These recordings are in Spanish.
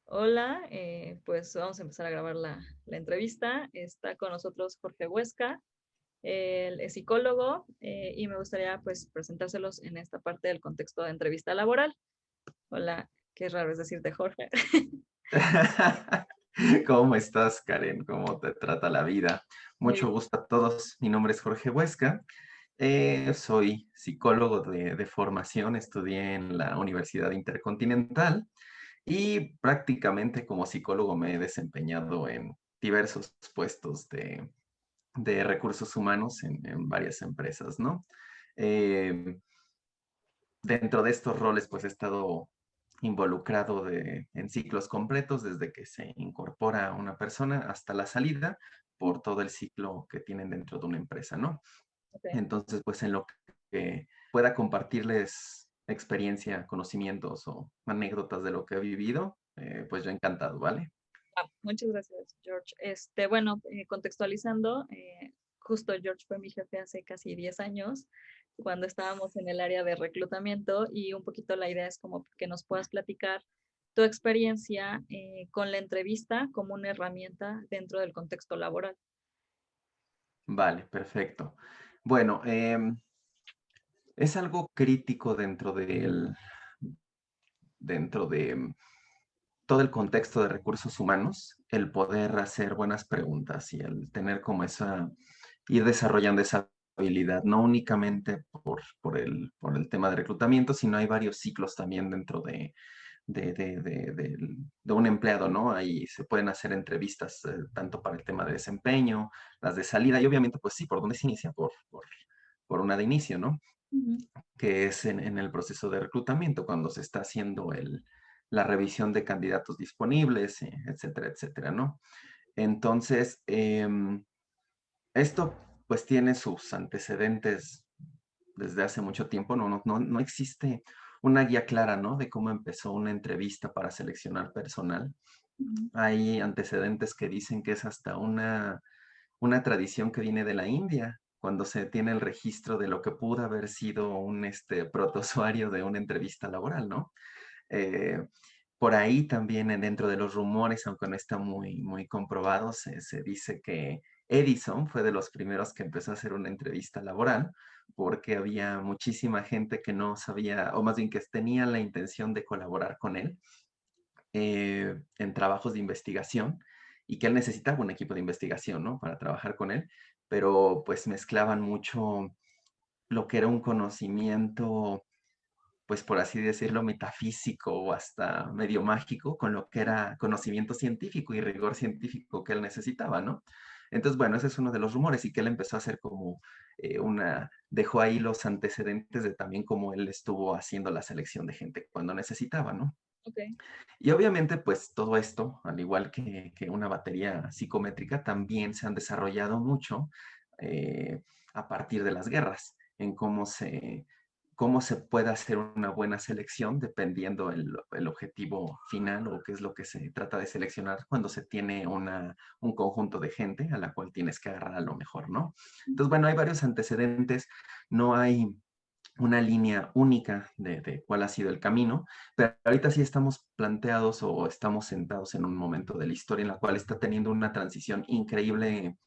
Hola, pues vamos a empezar a grabar la entrevista. Está con nosotros Jorge Huesca, él es psicólogo y me gustaría pues presentárselos en esta parte del contexto de entrevista laboral. Hola, qué raro es decirte Jorge. ¿Cómo estás, Karen? ¿Cómo te trata la vida? Muy Mucho bien. gusto a todos. Mi nombre es Jorge Huesca. Soy psicólogo de formación. Estudié en la Universidad Intercontinental y prácticamente como psicólogo me he desempeñado en diversos puestos de recursos humanos en varias empresas, ¿no? Eh, Dentro de estos roles, pues he estado involucrado en ciclos completos, desde que se incorpora una persona hasta la salida, por todo el ciclo que tienen dentro de una empresa, ¿no? Ok. Entonces, pues en lo que pueda compartirles experiencia, conocimientos o anécdotas de lo que he vivido, pues yo encantado, ¿vale? Muchas gracias, George. Bueno, contextualizando, justo George fue mi jefe hace casi 10 años, cuando estábamos en el área de reclutamiento y un poquito la idea es como que nos puedas platicar tu experiencia con la entrevista como una herramienta dentro del contexto laboral. Vale, perfecto. Bueno, es algo crítico dentro de todo el contexto de recursos humanos, el poder hacer buenas preguntas y el tener como ir desarrollando esa habilidad, no únicamente por el tema de reclutamiento, sino hay varios ciclos también dentro de un empleado, ¿no? Ahí se pueden hacer entrevistas tanto para el tema de desempeño, las de salida, y obviamente, pues sí, ¿por dónde se inicia? Por una de inicio, ¿no? Ujú. Que es en el proceso de reclutamiento, cuando se está haciendo la revisión de candidatos disponibles, etcétera, etcétera, ¿no? Entonces, esto pues tiene sus antecedentes desde hace mucho tiempo, no existe una guía clara, ¿no? De cómo empezó una entrevista para seleccionar personal. Ujú. Hay antecedentes que dicen que es hasta una tradición que viene de la India, cuando se tiene el registro de lo que pudo haber sido un protozoario de una entrevista laboral, ¿no? Eh, por ahí también dentro de los rumores, aunque no está muy comprobado, se dice que Edison fue de los primeros que empezó a hacer una entrevista laboral porque había muchísima gente que no sabía, o más bien que tenía la intención de colaborar con él en trabajos de investigación y que él necesitaba un equipo de investigación, ¿no? Para trabajar con él, pero pues mezclaban mucho lo que era un conocimiento, pues por así decirlo, metafísico o hasta medio mágico con lo que era conocimiento científico y rigor científico que él necesitaba, ¿no? Entonces, bueno, ese es uno de los rumores y que él empezó a hacer como dejó ahí los antecedentes de también cómo él estuvo haciendo la selección de gente cuando necesitaba, ¿no? Ok. Y obviamente, pues todo esto, al igual que una batería psicométrica, también se han desarrollado mucho eh, a partir de las guerras, en cómo se puede hacer una buena selección dependiendo el objetivo final o qué es lo que se trata de seleccionar cuando se tiene un conjunto de gente a la cual tienes que agarrar a lo mejor, ¿no? Entonces, bueno, hay varios antecedentes, no hay una línea única de cuál ha sido el camino, pero ahorita sí estamos planteados o estamos sentados en un momento de la historia en la cual está teniendo una transición increíble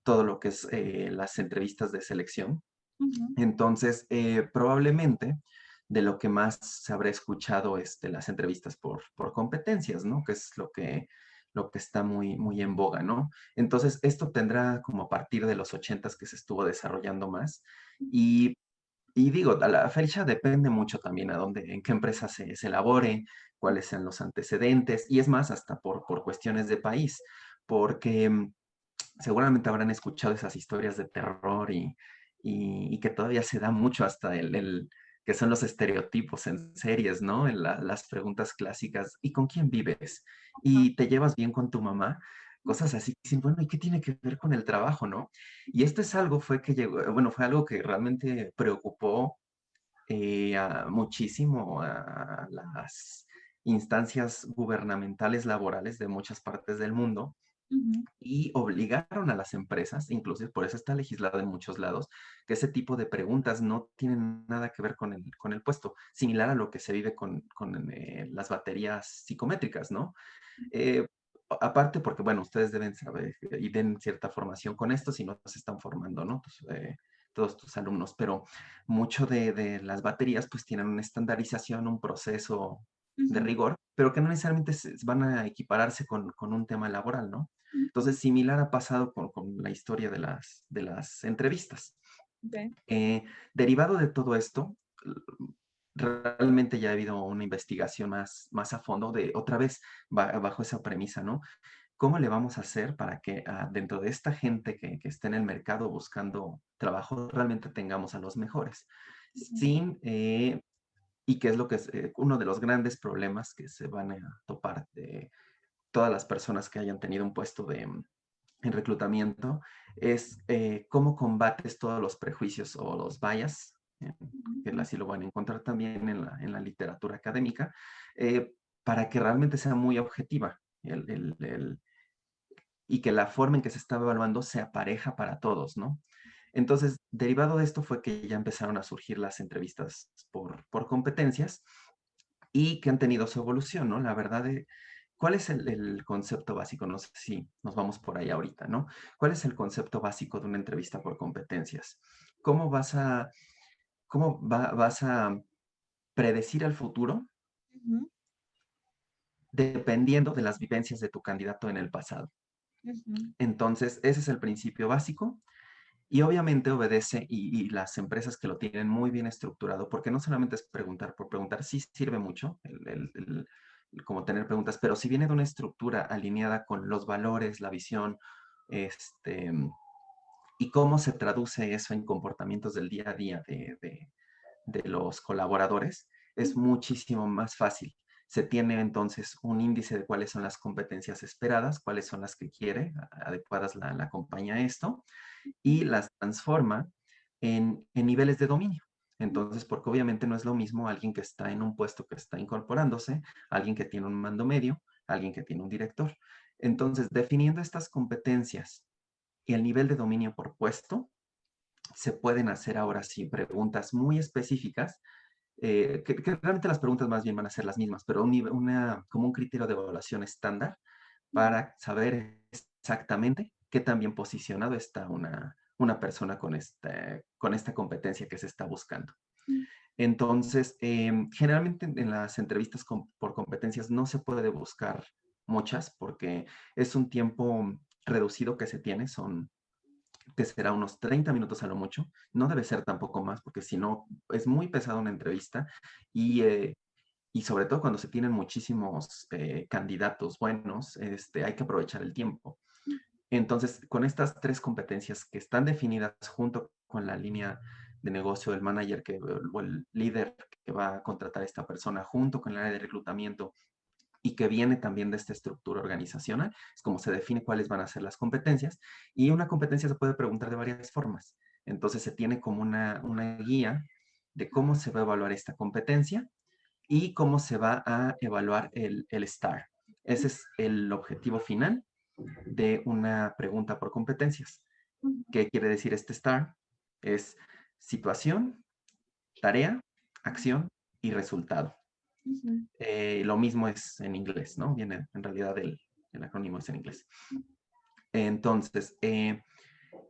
todo lo que es las entrevistas de selección. Ujú. Entonces, probablemente de lo que más se habrá escuchado es de las entrevistas por competencias, ¿no? Que es lo que está muy en boga, ¿no? Entonces, esto tendrá como a partir de los 80 que se estuvo desarrollando más y y digo, a la fecha depende mucho también en qué empresa se elabore, cuáles sean los antecedentes, y es más, hasta por cuestiones de país, porque seguramente habrán escuchado esas historias de terror y que todavía se da mucho hasta que son los estereotipos en series, ¿no? Las preguntas clásicas, ¿y con quién vives? Ajá. ¿Y te llevas bien con tu mamá? Cosas así, dicen, bueno, ¿y qué tiene que ver con el trabajo, no? Y esto es algo, fue algo que realmente preocupó muchísimo a las instancias gubernamentales laborales de muchas partes del mundo, Ujú. y obligaron a las empresas, inclusive por eso está legislado en muchos lados, que ese tipo de preguntas no tienen nada que ver con el puesto, similar a lo que se vive con las baterías psicométricas, ¿no? Eh, aparte porque, bueno, ustedes deben saber y den cierta formación con esto, si no se están formando, ¿no? Pues, todos tus alumnos, pero mucho de las baterías pues tienen una estandarización, un proceso de Ujú. rigor, pero que no necesariamente van a equipararse con un tema laboral, ¿no? Ujú. Entonces, similar ha pasado con la historia de las entrevistas. Okey. Eh, derivado de todo esto, realmente ya ha habido una investigación más a fondo de, otra vez, bajo esa premisa, ¿no? ¿Cómo le vamos a hacer para que dentro de esta gente que está en el mercado buscando trabajo, realmente tengamos a los mejores? Ujú. Sin, y que es lo que es uno de los grandes problemas que se van a topar de todas las personas que hayan tenido un puesto en reclutamiento, es cómo combates todos los prejuicios o los bias, que Ujú. así lo van a encontrar también en la literatura académica, eh, para que realmente sea muy objetiva y que la forma en que se está evaluando sea pareja para todos, ¿no? Entonces, derivado de esto fue que ya empezaron a surgir las entrevistas por competencias y que han tenido su evolución, ¿no? La verdad, ¿cuál es el concepto básico? No sé si nos vamos por ahí ahorita, ¿no? ¿Cuál es el concepto básico de una entrevista por competencias? ¿Cómo vas a predecir el futuro Ujú. dependiendo de las vivencias de tu candidato en el pasado? Ujú. Entonces, ese es el principio básico. Y obviamente obedece, y las empresas que lo tienen muy bien estructurado, porque no solamente es preguntar por preguntar, sí sirve mucho como tener preguntas, pero si viene de una estructura alineada con los valores, la visión, este, y cómo se traduce eso en comportamientos del día a día de los colaboradores, es Ujú. muchísimo más fácil. Se tiene entonces un índice de cuáles son las competencias esperadas, cuáles son las que quiere, adecuadas la compañía a esto, y las transforma en niveles de dominio. Entonces, porque obviamente no es lo mismo alguien que está en un puesto que está incorporándose, alguien que tiene un mando medio, alguien que tiene un director. Entonces, definiendo estas competencias y el nivel de dominio por puesto, se pueden hacer ahora sí preguntas muy específicas, que realmente las preguntas más bien van a ser las mismas, pero como un criterio de evaluación estándar para saber exactamente qué tan bien posicionado está una persona con esta competencia que se está buscando. Entonces, generalmente en las entrevistas por competencias no se puede buscar muchas porque es un tiempo reducido que se tiene, que será unos 30 minutos a lo mucho, no debe ser tampoco más porque si no es muy pesada una entrevista y sobre todo cuando se tienen muchísimos candidatos buenos, hay que aprovechar el tiempo. Entonces, con estas tres competencias que están definidas junto con la línea de negocio del manager o el líder que va a contratar a esta persona, junto con el área de reclutamiento y que viene también de esta estructura organizacional, es como se define cuáles van a ser las competencias. Y una competencia se puede preguntar de varias formas. Entonces, se tiene como una guía de cómo se va a evaluar esta competencia y cómo se va a evaluar el STAR. Ese es el objetivo final de una pregunta por competencias. ¿Qué quiere decir este STAR? Es situación, tarea, acción y resultado. Ujú. Lo mismo es en inglés, ¿no? Viene, en realidad el acrónimo es en inglés. Entonces,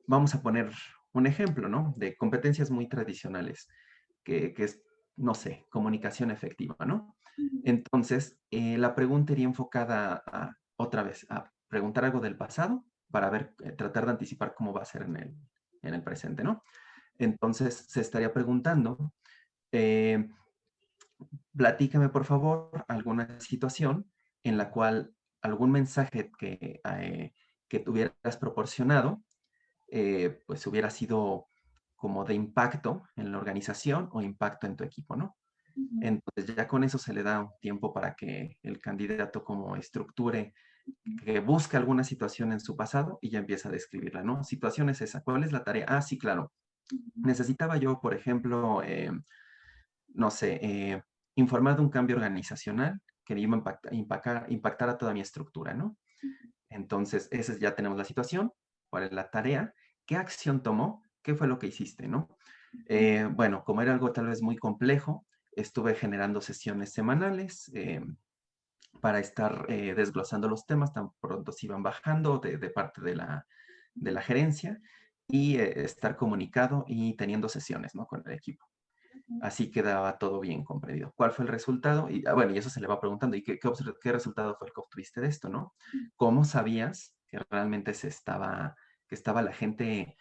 vamos a poner un ejemplo, ¿no? De competencias muy tradicionales, que es, no sé, comunicación efectiva, ¿no? Ujú. Entonces, la pregunta iría enfocada otra vez a preguntar algo del pasado para ver, tratar de anticipar cómo va a ser en el presente, ¿no? Entonces, se estaría preguntando, eh, platícame por favor alguna situación en la cual algún mensaje que tuvieras proporcionado, pues hubiera sido como de impacto en la organización o impacto en tu equipo, ¿no? Ujú. Entonces ya con eso se le da un tiempo para que el candidato como estructure, que busque alguna situación en su pasado y ya empieza a describirla, ¿no? Situación es esa. ¿Cuál es la tarea? Ah, sí, claro. Ujú. Necesitaba yo, por ejemplo, no sé, informar de un cambio organizacional que iba a impactar a toda mi estructura, ¿no? Entonces, ya tenemos la situación, cuál es la tarea, qué acción tomó, qué fue lo que hiciste, ¿no? Bueno, como era algo tal vez muy complejo, estuve generando sesiones semanales para estar desglosando los temas tan pronto se iban bajando de parte de la gerencia y estar comunicado y teniendo sesiones, ¿no? Con el equipo. Así quedaba todo bien comprendido. ¿Cuál fue el resultado? Y bueno, y eso se le va preguntando. ¿Y qué resultado fue el que obtuviste de esto, no? ¿Cómo sabías que realmente que estaba la gente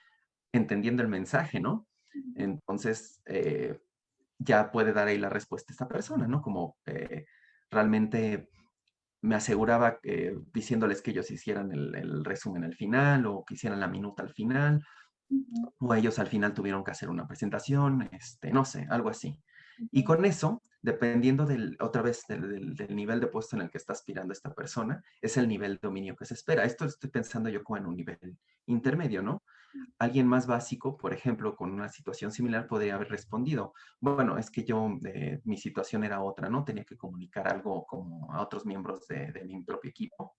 entendiendo el mensaje, no? Entonces, ya puede dar ahí la respuesta esta persona, ¿no? Como realmente me aseguraba diciéndoles que ellos hicieran el resumen al final o que hicieran la minuta al final, o ellos al final tuvieron que hacer una presentación, no sé, algo así. Y con eso, dependiendo otra vez, del nivel de puesto en el que está aspirando esta persona, es el nivel de dominio que se espera. Esto estoy pensando yo como en un nivel intermedio, ¿no? Alguien más básico, por ejemplo, con una situación similar, podría haber respondido, bueno, es que mi situación era otra, ¿no? Tenía que comunicar algo como a otros miembros de mi propio equipo.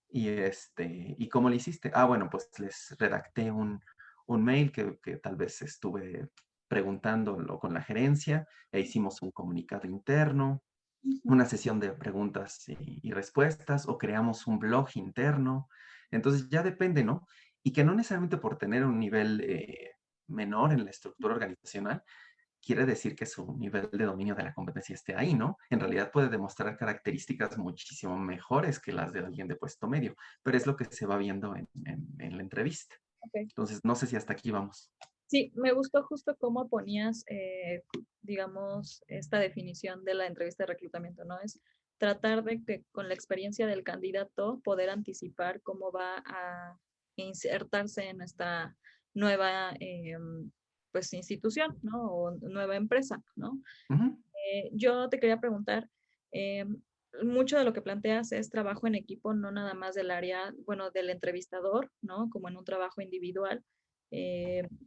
¿Y cómo le hiciste? Ah, bueno, pues les redacté un mail que tal vez estuve preguntándolo con la gerencia e hicimos un comunicado interno, una sesión de preguntas y respuestas o creamos un blog interno. Entonces ya depende, ¿no? Y que no necesariamente por tener un nivel menor en la estructura organizacional, quiere decir que su nivel de dominio de la competencia esté ahí, ¿no? En realidad puede demostrar características muchísimo mejores que las de alguien de puesto medio, pero es lo que se va viendo en la entrevista. Ok. Entonces, no sé si hasta aquí vamos. Sí, me gustó justo cómo ponías, digamos, esta definición de la entrevista de reclutamiento, ¿no? Es tratar de que con la experiencia del candidato poder anticipar cómo va a insertarse en esta nueva, pues, institución, ¿no? O nueva empresa, ¿no? Ujú, Yo te quería preguntar, mucho de lo que planteas es trabajo en equipo, no nada más del área, bueno, del entrevistador, ¿no? Como en un trabajo individual,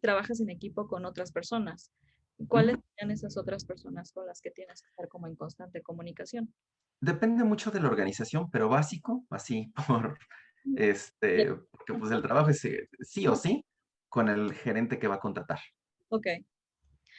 trabajas en equipo con otras personas. ¿Cuáles ujú. serían esas otras personas con las que tienes que estar como en constante comunicación? Depende mucho de la organización, pero básico, así Ya. porque pues el trabajo es sí o sí con el gerente que va a contratar. Ok.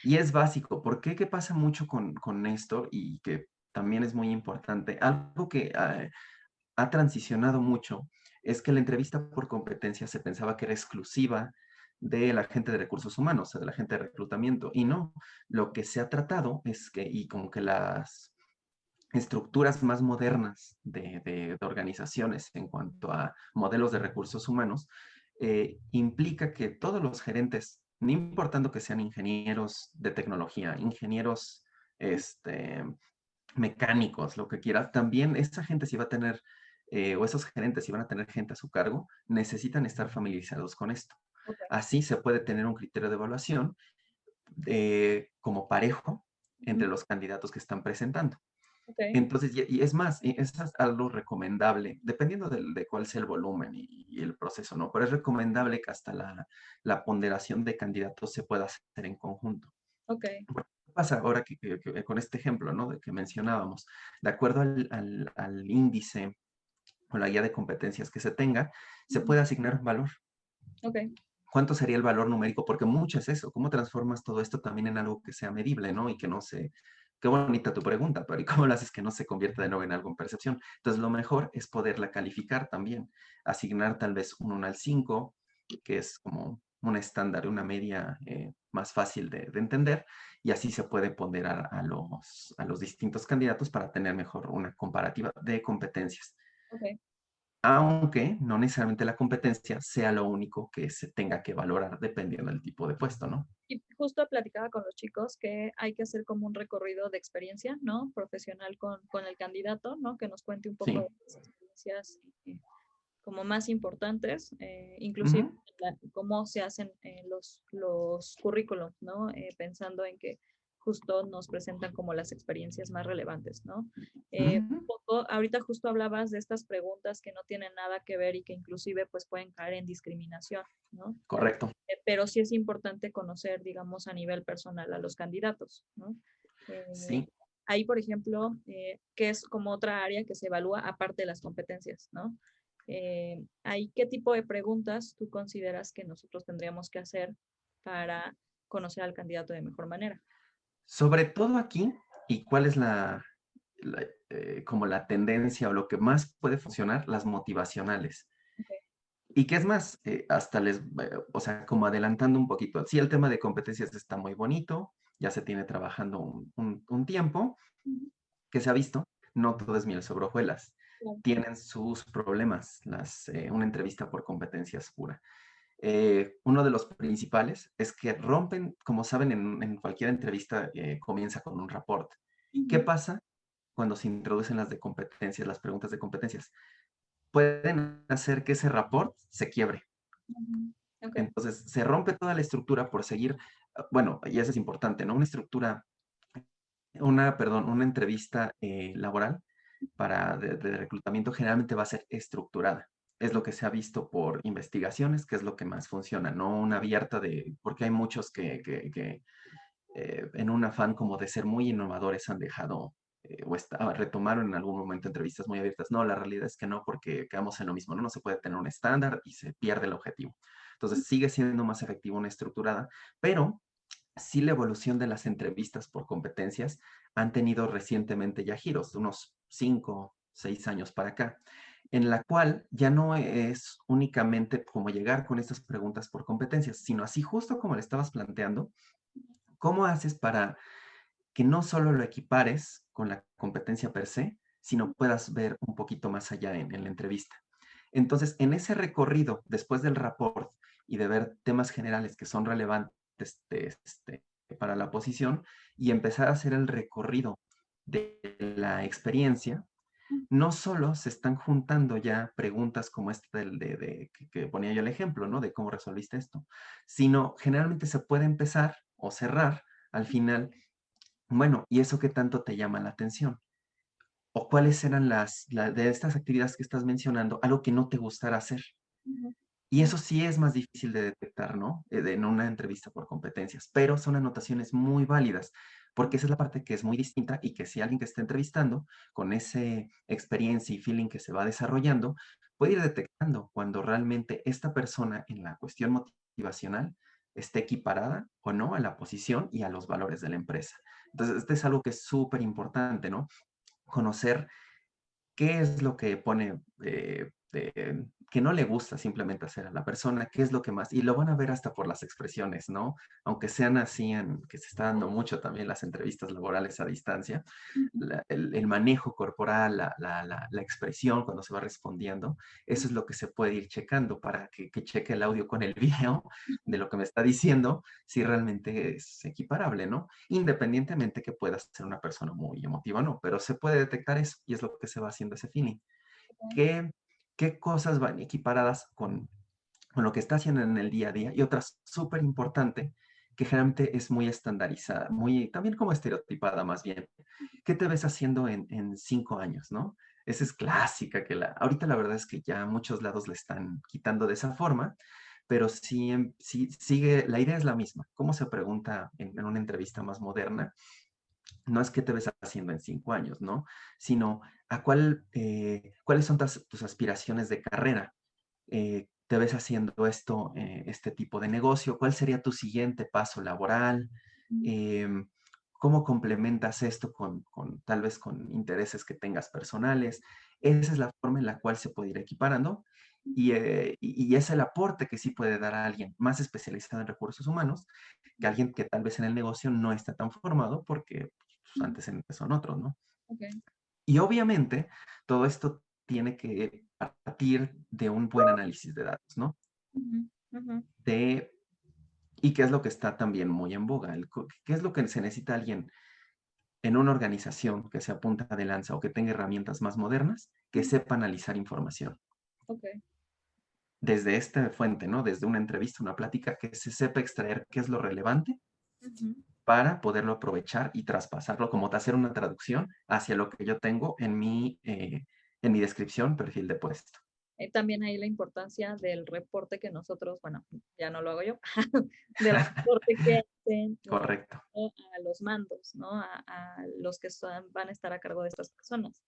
Y es básico. ¿Por qué? ¿Qué pasa mucho con esto? Y que también es muy importante. Algo que ha transicionado mucho es que la entrevista por competencia se pensaba que era exclusiva de la gente de recursos humanos, o sea, de la gente de reclutamiento. Y no, lo que se ha tratado es que, y como que las estructuras más modernas de organizaciones en cuanto a modelos de recursos humanos, implica que todos los gerentes, no importando que sean ingenieros de tecnología, ingenieros este, mecánicos, lo que quieras, también esa gente si va a tener, o esos gerentes si van a tener gente a su cargo, necesitan estar familiarizados con esto. Ok. Así se puede tener un criterio de evaluación como parejo Ujú. entre los candidatos que están presentando. Ok. Entonces, y es más, eso es algo recomendable, dependiendo de cuál sea el volumen y el proceso, ¿no? Pero es recomendable que hasta la ponderación de candidatos se pueda hacer en conjunto. Ok. ¿Qué pasa ahora con este ejemplo, ¿no? De que mencionábamos? De acuerdo al índice o la guía de competencias que se tenga, se Ujú. puede asignar un valor. Ok. ¿Cuánto sería el valor numérico? Porque mucho es eso. ¿Cómo transformas todo esto también en algo que sea medible, ¿no? Y que no se... Qué bonita tu pregunta, pero ¿y cómo lo haces que no se convierta de nuevo en algo en percepción? Entonces, lo mejor es poderla calificar también. Asignar tal vez un 1 al 5, que es como un estándar, una media más fácil de entender, y así se puede ponderar a los distintos candidatos para tener mejor una comparativa de competencias. Ok. Aunque no necesariamente la competencia sea lo único que se tenga que valorar dependiendo del tipo de puesto, ¿no? Y justo platicaba con los chicos que hay que hacer como un recorrido de experiencia, ¿no? Profesional con el candidato, ¿no? Que nos cuente un poco Sí. de las experiencias como más importantes, inclusive Ujú, cómo se hacen los currículums, ¿no? Pensando en que justo nos presentan como las experiencias más relevantes, ¿no? Un ujú, poco, ahorita justo hablabas de estas preguntas que no tienen nada que ver y que inclusive pues pueden caer en discriminación, ¿no? correcto. Pero sí es importante conocer, digamos, a nivel personal a los candidatos, ¿no? Eh, Sí. ahí, por ejemplo, que es como otra área que se evalúa aparte de las competencias, ¿no? ¿Ahí qué tipo de preguntas tú consideras que nosotros tendríamos que hacer para conocer al candidato de mejor manera? Sobre todo aquí, y cuál es como la tendencia o lo que más puede funcionar, las motivacionales. Ok. Y que es más, hasta o sea, como adelantando un poquito, sí, el tema de competencias está muy bonito, ya se tiene trabajando un tiempo, Ujú. que se ha visto, no todo es miel sobre hojuelas, Claro. tienen sus problemas, una entrevista por competencias pura. Uno de los principales es que rompen, como saben, en cualquier entrevista comienza con un rapport. ¿Qué Ujú. pasa cuando se introducen las de competencias, las preguntas de competencias? Pueden hacer que ese rapport se quiebre. Ujú. Ok. Entonces, se rompe toda la estructura por seguir, bueno, y eso es importante, ¿no? Una estructura, una entrevista laboral de reclutamiento generalmente va a ser estructurada. Es lo que se ha visto por investigaciones, que es lo que más funciona, no una abierta porque hay muchos que en un afán como de ser muy innovadores han dejado retomaron en algún momento entrevistas muy abiertas. No, la realidad es que no, porque quedamos en lo mismo, ¿no? No se puede tener un estándar y se pierde el objetivo. Entonces sigue siendo más efectiva una estructurada, pero sí la evolución de las entrevistas por competencias han tenido recientemente ya giros, de unos 5, 6 años para acá, en la cual ya no es únicamente como llegar con estas preguntas por competencias, sino así justo como le estabas planteando, ¿cómo haces para que no solo lo equipares con la competencia per se, sino puedas ver un poquito más allá en la entrevista? Entonces, en ese recorrido, después del rapport y de ver temas generales que son relevantes para la posición y empezar a hacer el recorrido de la experiencia, no solo se están juntando ya preguntas como esta que ponía yo el ejemplo, ¿no? De cómo resolviste esto, sino generalmente se puede empezar o cerrar al final, bueno, ¿y eso qué tanto te llama la atención? ¿O cuáles eran de estas actividades que estás mencionando, algo que no te gustara hacer? Ujú. Y eso sí es más difícil de detectar, ¿no? En una entrevista por competencias, pero son anotaciones muy válidas, porque esa es la parte que es muy distinta y que si alguien que está entrevistando, con esa experiencia y feeling que se va desarrollando, puede ir detectando cuando realmente esta persona en la cuestión motivacional esté equiparada o no a la posición y a los valores de la empresa. Entonces, este es algo que es súper importante, ¿no? Conocer qué es lo que pone, que no le gusta simplemente hacer a la persona, qué es lo que más, y lo van a ver hasta por las expresiones, ¿no? Aunque sean así, que se está dando mucho también las entrevistas laborales a distancia, Ujú. el manejo corporal, la expresión cuando se va respondiendo, eso es lo que se puede ir checando para que cheque el audio con el video de lo que me está diciendo, si realmente es equiparable, ¿no? Independientemente que puedas ser una persona muy emotiva o no, pero se puede detectar eso y es lo que se va haciendo ese feeling. ¿Qué, qué cosas van equiparadas con lo que está haciendo en el día a día? Y otra súper importante, que generalmente es muy estandarizada, muy también como estereotipada más bien. ¿Qué te ves haciendo en 5 años, no? Esa es clásica, ahorita la verdad es que ya muchos lados le están quitando de esa forma, pero sí, sí sigue, la idea es la misma. ¿Cómo se pregunta en una entrevista más moderna? No es qué te ves haciendo en 5 años, ¿no? Sino cuáles son tus aspiraciones de carrera. ¿Te ves haciendo este tipo de negocio? ¿Cuál sería tu siguiente paso laboral? Ujú. Em, ¿Cómo complementas esto tal vez con intereses que tengas personales? Esa es la forma en la cual se puede ir equiparando y es el aporte que sí puede dar a alguien más especializado en recursos humanos que alguien que tal vez en el negocio no está tan formado porque sus Ujú. antecedentes son otros, ¿no? Ok. Y obviamente todo esto tiene que partir de un buen análisis de datos, ¿no? Ujú. Ujú. De, y qué es lo que está también muy en boga, qué es lo que se necesita alguien en una organización que se apunta de lanza o que tenga herramientas más modernas, que Ujú. sepa analizar información. Ok. Desde esta fuente, ¿no? Desde una entrevista, una plática, que se sepa extraer qué es lo relevante Ujú. para poderlo aprovechar y traspasarlo, como hacer una traducción hacia lo que yo tengo en mi descripción, perfil de puesto. También ahí la importancia del reporte que nosotros, bueno, ya no lo hago yo, del reporte que hacen Correcto, a los mandos, ¿no? A los que van a estar a cargo de estas personas.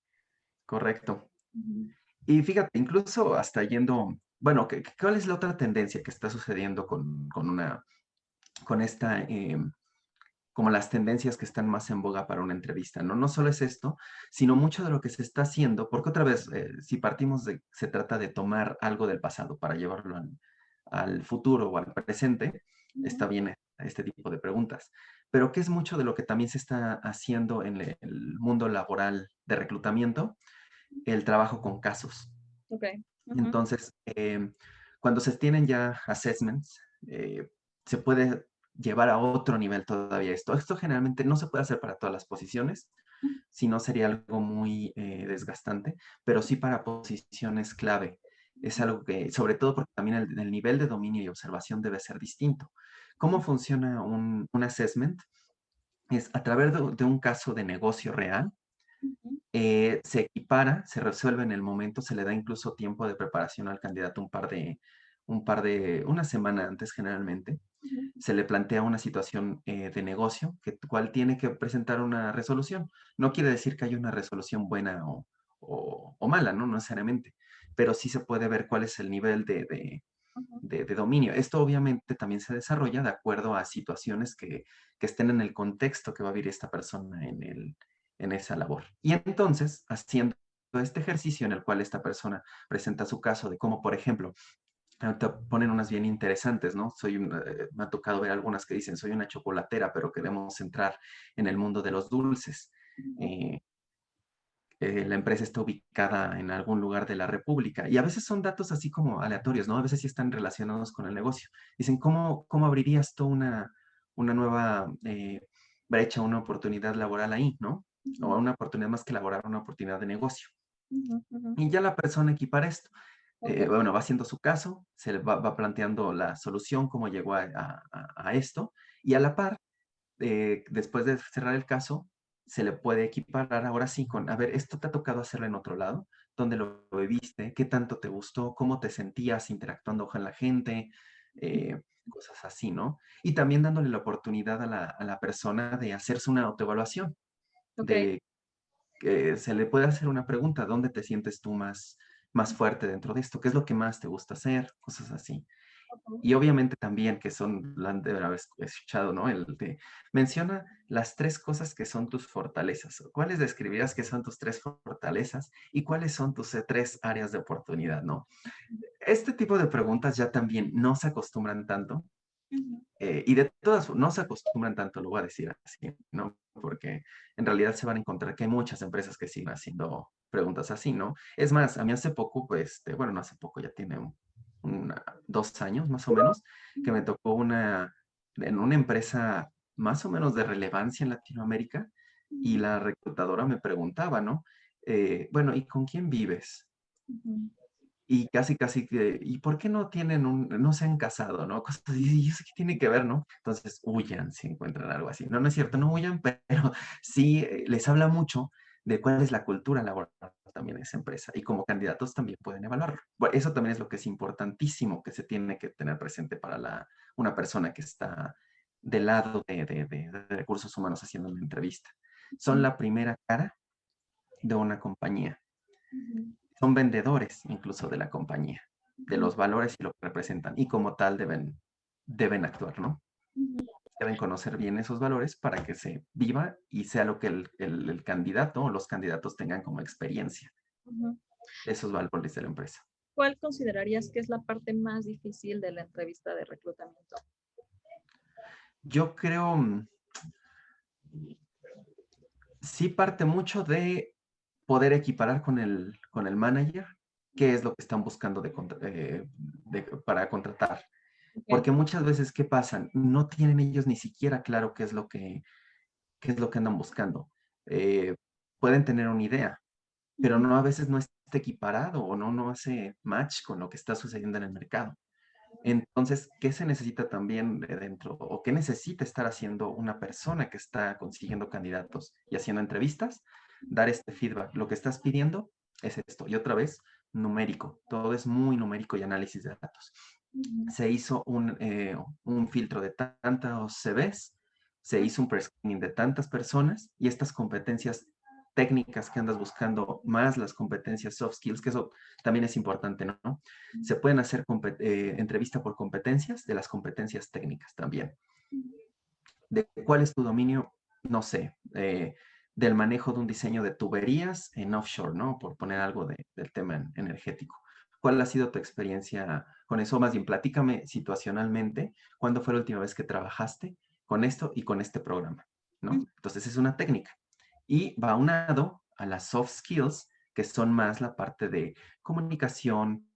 correcto. Ujú. Y fíjate, incluso hasta yendo, bueno, ¿cuál es la otra tendencia que está sucediendo con esta, como las tendencias que están más en boga para una entrevista, ¿no? No solo es esto, sino mucho de lo que se está haciendo, porque otra vez, si partimos de, se trata de tomar algo del pasado para llevarlo al futuro o al presente, está Ujú. bien este tipo de preguntas. Pero ¿qué es mucho de lo que también se está haciendo en el mundo laboral de reclutamiento? El trabajo con casos. Ok. Ujú, Entonces, cuando se tienen ya assessments, se puede llevar a otro nivel todavía esto. Esto generalmente no se puede hacer para todas las posiciones, si no sería algo muy desgastante, pero sí para posiciones clave. Es algo que, sobre todo porque también el nivel de dominio y observación debe ser distinto. ¿Cómo funciona un assessment? Es a través de un caso de negocio real, ujú, se equipara, se resuelve en el momento, se le da incluso tiempo de preparación al candidato, una semana antes generalmente, ujú, se le plantea una situación de negocio, cual tiene que presentar una resolución. No quiere decir que haya una resolución buena o mala, ¿no? No necesariamente, pero sí se puede ver cuál es el nivel ujú. de dominio. Esto obviamente también se desarrolla de acuerdo a situaciones que estén en el contexto que va a vivir esta persona en esa labor. Y entonces, haciendo este ejercicio en el cual esta persona presenta su caso de cómo, por ejemplo, te ponen unas bien interesantes, ¿no? Me ha tocado ver algunas que dicen, soy una chocolatera, pero queremos entrar en el mundo de los dulces. Eh, la empresa está ubicada en algún lugar de la República. Y a veces son datos así como aleatorios, ¿no? A veces sí están relacionados con el negocio. Dicen, ¿cómo abrirías tú una nueva brecha, una oportunidad laboral ahí, ¿no? O Ujú, una oportunidad más que laboral, una oportunidad de negocio. ujú, ujú. Y ya la persona equipara esto. Ok. Bueno, va haciendo su caso, se le va planteando la solución, cómo llegó a esto, y a la par, después de cerrar el caso, se le puede equiparar ahora sí con, a ver, ¿esto te ha tocado hacerlo en otro lado? ¿Dónde lo viviste? ¿Qué tanto te gustó? ¿Cómo te sentías interactuando con la gente? Cosas así, ¿no? Y también dándole la oportunidad a la persona de hacerse una autoevaluación, Ok. de que se le puede hacer una pregunta, ¿dónde te sientes tú más fuerte dentro de esto? ¿Qué es lo que más te gusta hacer? Cosas así. Ujú. Y obviamente también que son, la han de haber escuchado, ¿no? Menciona las tres cosas que son tus fortalezas. ¿Cuáles describirías que son tus tres fortalezas y cuáles son tus tres áreas de oportunidad, ¿no? Este tipo de preguntas ya también no se acostumbran tanto, Ujú. y de todas, no se acostumbran tanto, lo voy a decir así, ¿no? Porque en realidad se van a encontrar que hay muchas empresas que siguen haciendo preguntas así, ¿no? Es más, a mí hace poco, pues, bueno, no hace poco, ya tiene 2 años más o menos, que me tocó en una empresa más o menos de relevancia en Latinoamérica, y Ujú. la reclutadora me preguntaba, ¿no? Bueno, ¿y con quién vives? Ujú. Y casi, casi que, ¿y por qué no se han casado, no? Cosas así, ¿y eso qué tiene que ver, no? Entonces, huyan si encuentran algo así. No, no es cierto, no huyan, pero sí les habla mucho de cuál es la cultura laboral también de esa empresa. Y como candidatos también pueden evaluarlo. Bueno, eso también es lo que es importantísimo que se tiene que tener presente para una persona que está del lado de recursos humanos haciendo una entrevista. Son Ujú. la primera cara de una compañía, Ujú. son vendedores incluso de la compañía, de Ujú. los valores y lo que representan, y como tal deben actuar, ¿no? Ujú. Deben conocer bien esos valores para que se viva y sea lo que el candidato o los candidatos tengan como experiencia, Ujú. esos valores de la empresa. ¿Cuál considerarías que es la parte más difícil de la entrevista de reclutamiento? Yo creo, sí parte mucho de poder equiparar con el manager qué es lo que están buscando para contratar. Ok. Porque muchas veces, ¿qué pasa? No tienen ellos ni siquiera claro qué es lo que andan buscando. Eh, Pueden tener una idea, pero Ujú. a veces no está equiparado o no hace match con lo que está sucediendo en el mercado. Entonces, ¿qué se necesita también de dentro o qué necesita estar haciendo una persona que está consiguiendo candidatos y haciendo entrevistas? Dar este feedback. Lo que estás pidiendo es esto. Y otra vez, numérico. Todo es muy numérico y análisis de datos. Ujú. Se hizo un filtro de tantos CVs, se hizo un prescreening de tantas personas y estas competencias técnicas que andas buscando, más las competencias soft skills, que eso también es importante, ¿no? Se pueden hacer entrevista por competencias, de las competencias técnicas también. ¿De cuál es tu dominio? No sé, del manejo de un diseño de tuberías en offshore, ¿no? Por poner algo del tema energético. ¿Cuál ha sido tu experiencia con eso? Más bien, platícame situacionalmente, ¿cuándo fue la última vez que trabajaste con esto y con este programa? ¿No? Entonces, es una técnica. Y va aunado a las soft skills, que son más la parte de comunicación,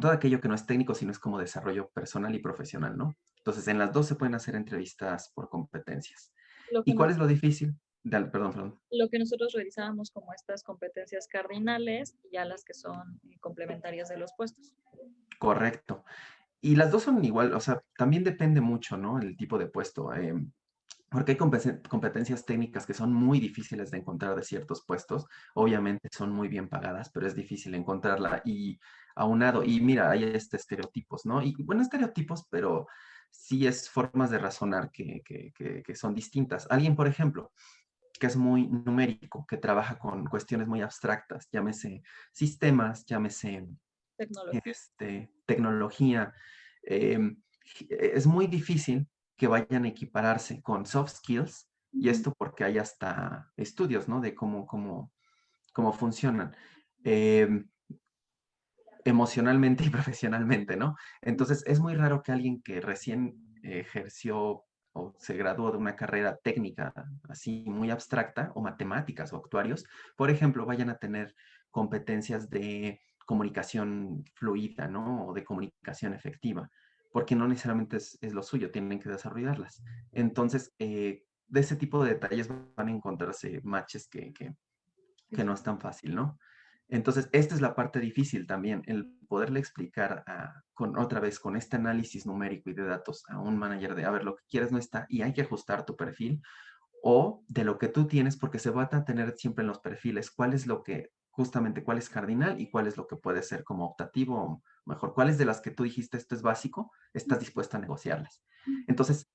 todo aquello que no es técnico, sino es como desarrollo personal y profesional, ¿no? Entonces, en las dos se pueden hacer entrevistas por competencias. Lo que, ¿Y cuál nos- es lo difícil? Perdón, perdón. lo que nosotros revisábamos como estas competencias cardinales y ya las que son complementarias de los puestos. Correcto. Y las dos son igual, o sea, también depende mucho, ¿no? El tipo de puesto. Porque hay competencias técnicas que son muy difíciles de encontrar de ciertos puestos. Obviamente son muy bien pagadas, pero es difícil encontrarla. Y aunado, y mira, hay estereotipos, ¿no? Y bueno, estereotipos, pero sí es formas de razonar que son distintas. Alguien, por ejemplo, que es muy numérico, que trabaja con cuestiones muy abstractas, llámese sistemas, llámese Tecnología. tecnología, es muy difícil que vayan a equipararse con soft skills, y esto porque hay hasta estudios, ¿no? De cómo funcionan emocionalmente y profesionalmente, ¿no? Entonces, es muy raro que alguien que recién ejerció o se graduó de una carrera técnica así muy abstracta, o matemáticas o actuarios, por ejemplo, vayan a tener competencias de comunicación fluida, ¿no? O de comunicación efectiva, porque no necesariamente es lo suyo, tienen que desarrollarlas. Entonces, de ese tipo de detalles van a encontrarse matches que no es tan fácil, ¿no? Entonces, esta es la parte difícil también, el poderle explicar otra vez con este análisis numérico y de datos a un manager de, a ver, lo que quieres no está y hay que ajustar tu perfil, o de lo que tú tienes, porque se va a tener siempre en los perfiles cuál es lo que, justamente, cuál es cardinal y cuál es lo que puede ser como optativo, o mejor, cuáles de las que tú dijiste esto es básico, estás dispuesta a negociarlas. Entonces,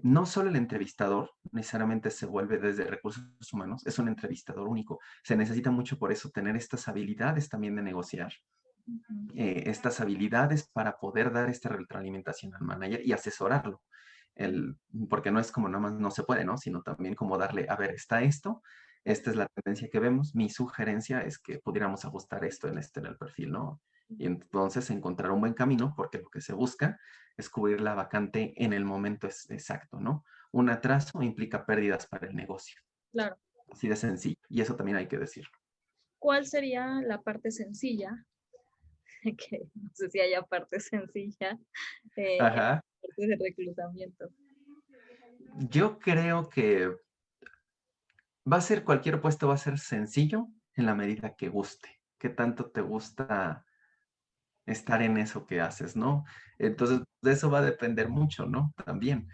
no solo el entrevistador necesariamente se vuelve desde recursos humanos, es un entrevistador único. Se necesita mucho por eso tener estas habilidades también de negociar, estas habilidades para poder dar esta retroalimentación al manager y asesorarlo. Porque no es como nada más no se puede, ¿no? Sino también como darle, a ver, está esto, esta es la tendencia que vemos, mi sugerencia es que pudiéramos ajustar esto en el perfil, ¿no? Y entonces encontrar un buen camino, porque lo que se busca es cubrir la vacante en el momento exacto, ¿no? Un atraso implica pérdidas para el negocio. Claro. Así de sencillo. Y eso también hay que decirlo. ¿Cuál sería la parte sencilla? Que no sé si haya parte sencilla en la Ajá. parte de reclutamiento. Yo creo que va a ser, cualquier puesto va a ser sencillo en la medida que guste. ¿Qué tanto te gusta estar en eso que haces, no? Entonces, de eso va a depender mucho, ¿no? También.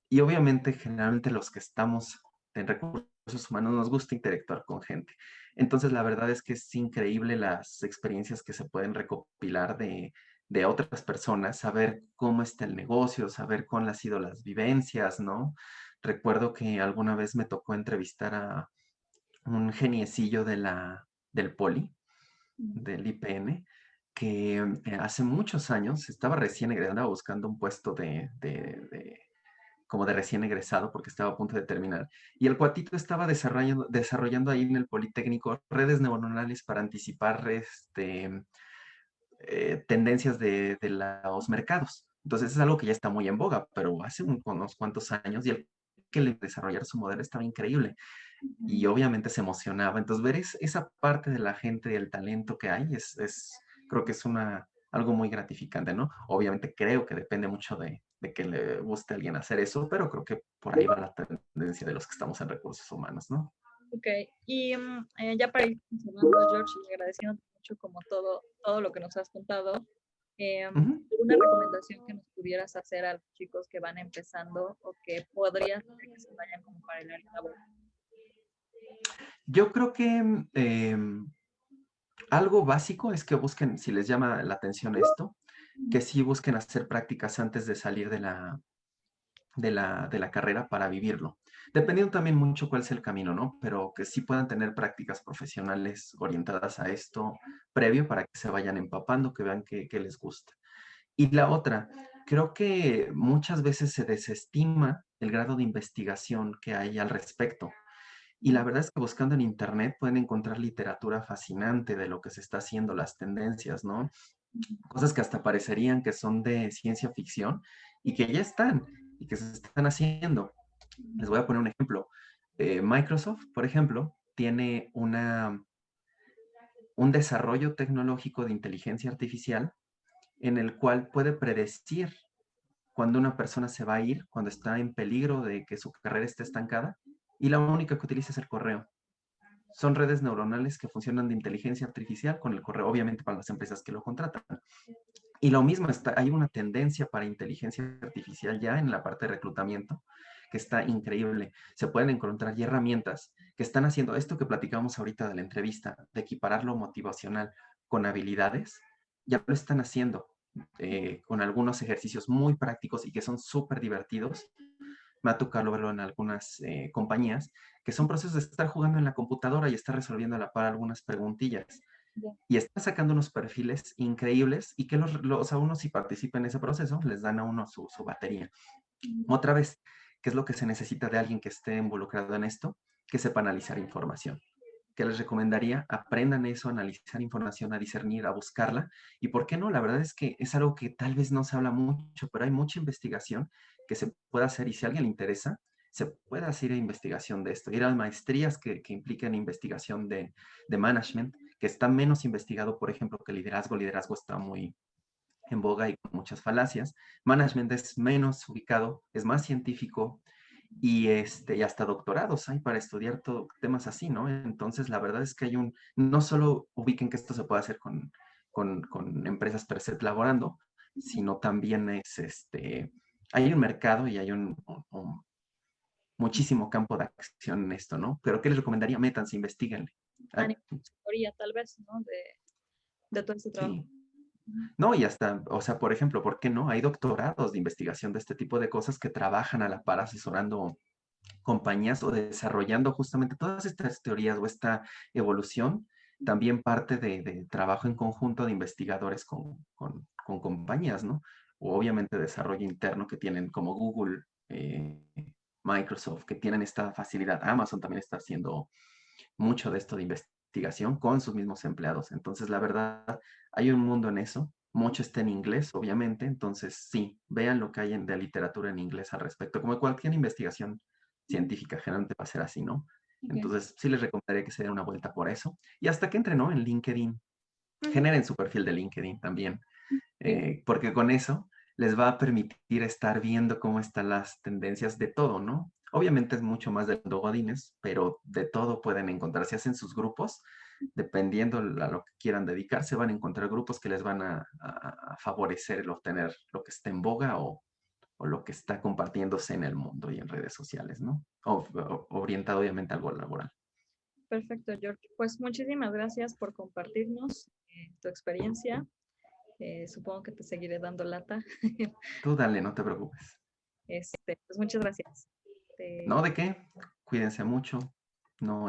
Y obviamente, generalmente los que estamos en recursos humanos nos gusta interactuar con gente. Entonces, la verdad es que es increíble las experiencias que se pueden recopilar de otras personas, saber cómo está el negocio, saber cuáles han sido las vivencias, ¿no? Recuerdo que alguna vez me tocó entrevistar a un geniecillo del Poli, del IPN, que hace muchos años estaba recién egresado, andaba buscando un puesto como de recién egresado porque estaba a punto de terminar. Y el cuatito estaba desarrollando ahí en el Politécnico redes neuronales para anticipar tendencias de los mercados. Entonces es algo que ya está muy en boga, pero hace unos cuantos años, y el que le desarrollar su modelo estaba increíble y obviamente se emocionaba. Entonces, ver esa parte de la gente y el talento que hay creo que es algo muy gratificante, ¿no? Obviamente creo que depende mucho de que le guste a alguien hacer eso, pero creo que por ahí va la tendencia de los que estamos en recursos humanos, ¿no? Ok, y ya para ir cerrando, George, y agradeciendo mucho como todo lo que nos has contado, Ujú. ¿alguna recomendación que nos pudieras hacer a los chicos que van empezando o que podrías hacer que se vayan como para el área laboral? Yo creo que algo básico es que busquen, si les llama la atención esto, que sí busquen hacer prácticas antes de salir de la carrera para vivirlo. Dependiendo también mucho cuál es el camino, ¿no? Pero que sí puedan tener prácticas profesionales orientadas a esto previo para que se vayan empapando, que vean que les gusta. Y la otra, creo que muchas veces se desestima el grado de investigación que hay al respecto. Y la verdad es que buscando en internet pueden encontrar literatura fascinante de lo que se está haciendo, las tendencias, ¿no? Cosas que hasta parecerían que son de ciencia ficción y que ya están y que se están haciendo. Les voy a poner un ejemplo. Microsoft, por ejemplo, tiene un desarrollo tecnológico de inteligencia artificial en el cual puede predecir cuando una persona se va a ir, cuando está en peligro de que su carrera esté estancada, y la única que utiliza es el correo. Son redes neuronales que funcionan de inteligencia artificial con el correo, obviamente para las empresas que lo contratan. Y lo mismo, hay una tendencia para inteligencia artificial ya en la parte de reclutamiento que está increíble. Se pueden encontrar ya herramientas que están haciendo esto que platicamos ahorita de la entrevista, de equiparar lo motivacional con habilidades, ya lo están haciendo con algunos ejercicios muy prácticos y que son súper divertidos. Me ha tocado verlo en algunas compañías, que son procesos de estar jugando en la computadora y estar resolviendo a la par algunas preguntillas Ya. y está sacando unos perfiles increíbles y que a uno si participa en ese proceso, les dan a uno su batería. Ujú. Otra vez, ¿qué es lo que se necesita de alguien que esté involucrado en esto? Que sepa analizar información. ¿Qué les recomendaría? Aprendan eso, a analizar información, a discernir, a buscarla. ¿Y por qué no? La verdad es que es algo que tal vez no se habla mucho, pero hay mucha investigación que se puede hacer y si a alguien le interesa, se puede hacer investigación de esto. Ir a maestrías que impliquen investigación de management, que está menos investigado, por ejemplo, que liderazgo. Liderazgo está muy en boga y con muchas falacias. Management es menos ubicado, es más científico, y hasta doctorados hay para estudiar temas así, ¿no? Entonces, la verdad es que no solo ubiquen que esto se puede hacer con empresas per se laborando, sino también hay un mercado y hay muchísimo campo de acción en esto, ¿no? Pero ¿qué les recomendaría? Métanse, investiguenle. A Ah, nivel de teoría, tal vez, ¿no? De todo este trabajo. sí. Ujú. No, y hasta, o sea, por ejemplo, ¿por qué no? Hay doctorados de investigación de este tipo de cosas que trabajan a la par asesorando compañías o desarrollando justamente todas estas teorías o esta evolución, también parte de trabajo en conjunto de investigadores con compañías, ¿no? O obviamente desarrollo interno que tienen como Google, Microsoft, que tienen esta facilidad. Amazon también está haciendo mucho de esto de investigación con sus mismos empleados. Entonces, la verdad, hay un mundo en eso. Mucho está en inglés, obviamente. Entonces, sí, vean lo que hay de literatura en inglés al respecto. Como cualquier investigación científica, generalmente va a ser así, ¿no? Ok. Entonces, sí les recomendaría que se den una vuelta por eso. Y hasta que entren, ¿no? En LinkedIn. Generen su perfil de LinkedIn también, Sí. porque con eso les va a permitir estar viendo cómo están las tendencias de todo, ¿no? Obviamente es mucho más de godines, pero de todo pueden encontrar. Si hacen sus grupos, dependiendo a lo que quieran dedicarse, van a encontrar grupos que les van a favorecer el obtener lo que está en boga o lo que está compartiéndose en el mundo y en redes sociales, ¿no? Orientado obviamente a algo laboral. Perfecto, George. Pues muchísimas gracias por compartirnos tu experiencia. Supongo que te seguiré dando lata. Tú dale, no te preocupes. Pues muchas gracias. ¿No? ¿De qué? Cuídense mucho. No,